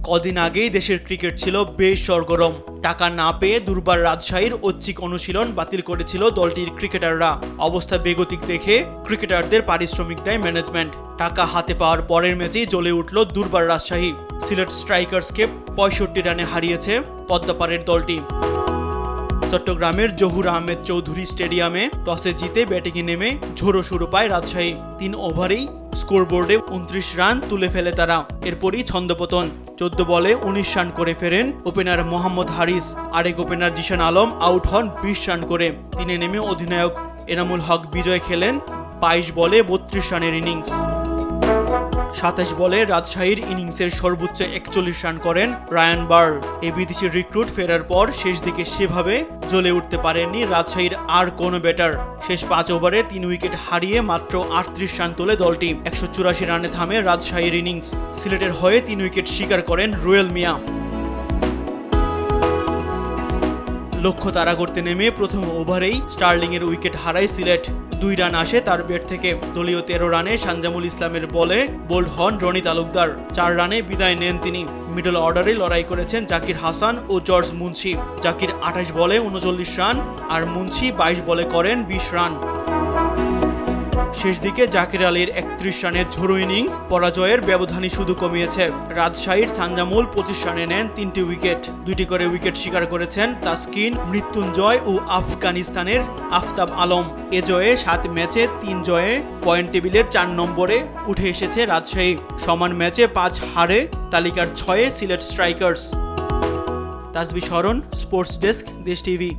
কদিন আগেই দেশের ক্রিকেট ছিল বেশ সরগরম। টাকা না পেয়ে দুর্বার রাজশাহীর ঐচ্ছিক অনুশীলন বাতিল করেছিল দলটির ক্রিকেটাররা। অবস্থা বেগতিক দেখে ক্রিকেটারদের পারিশ্রমিক দেয় ম্যানেজমেন্ট। টাকা হাতে পাওয়ার পরের ম্যাচেই জ্বলে উঠল দুর্বার রাজশাহী। সিলেট স্ট্রাইকার্সকে ৬৫ রানে হারিয়েছে পদ্মাপাড়ের দলটি। চট্টগ্রামের জহুর আহমেদ চৌধুরী স্টেডিয়ামে টসে জিতে ব্যাটিংয়ে নেমে ঝোড়ো শুরু পায় রাজশাহী। ৩ ওভারেই স্কোরবোর্ডে ২৯ রান তুলে ফেলে তারা। এরপরই ছন্দপতন। ১৪ বলে ১৯ রান করে ফেরেন ওপেনার মোহাম্মদ হারিস। আরেক ওপেনার জিশান আলম আউট হন ২০ রান করে। তিনে নেমে অধিনায়ক এনামুল হক বিজয় খেলেন ২২ বলে ৩২ রানের ইনিংস। ২৭ বলে রাজশাহীর ইনিংসের সর্বোচ্চ ৪১ রান করেন রায়ান বার্ল। এই বিদেশি রিক্রুট ফেরার পর শেষ দিকে সেভাবে জ্বলে উঠতে পারেননি রাজশাহীর আর কোনো ব্যাটার। শেষ ৫ ওভারে ৩ উইকেট হারিয়ে মাত্র ৩৮ রান তোলে দলটি। ১৮৪ রানে থামে রাজশাহীর ইনিংস। সিলেটের হয়ে ৩ উইকেট শিকার করেন রুয়েল মিয়া। লক্ষ্য তাড়া করতে নেমে প্রথম ওভারেই স্টার্লিংয়ের উইকেট হারায় সিলেট। ২ রান আসে তার ব্যাট থেকে। দলীয় ১৩ রানে সানজামুল ইসলামের বলে বোল্ড হন রনি তালুকদার। ৪ রানে বিদায় নেন তিনি। মিডল অর্ডারে লড়াই করেছেন জাকির হাসান ও জর্জ মুন্সি। জাকির ২৮ বলে ৩৯ রান আর মুন্সি ২২ বলে করেন ২০ রান। শেষ দিকে জাকির আলীর ৩১ রানের ঝোড়ো ইনিংস পরাজয়ের ব্যবধানই শুধু কমিয়েছে। রাজশাহীর সানজামুল ২৫ রানে নেন ৩টি উইকেট। ২টি করে উইকেট শিকার করেছেন তাসকিন, মৃত্যুঞ্জয় ও আফগানিস্তানের আফতাব আলম। এ জয়ে ৭ ম্যাচে ৩ জয়ে পয়েন্ট টেবিলের ৪ নম্বরে উঠে এসেছে রাজশাহী। সমান ম্যাচে ৫ হারে তালিকার ৬-এ সিলেট স্ট্রাইকার্স। তাসবি শরণ, স্পোর্টস ডেস্ক, দেশ টিভি।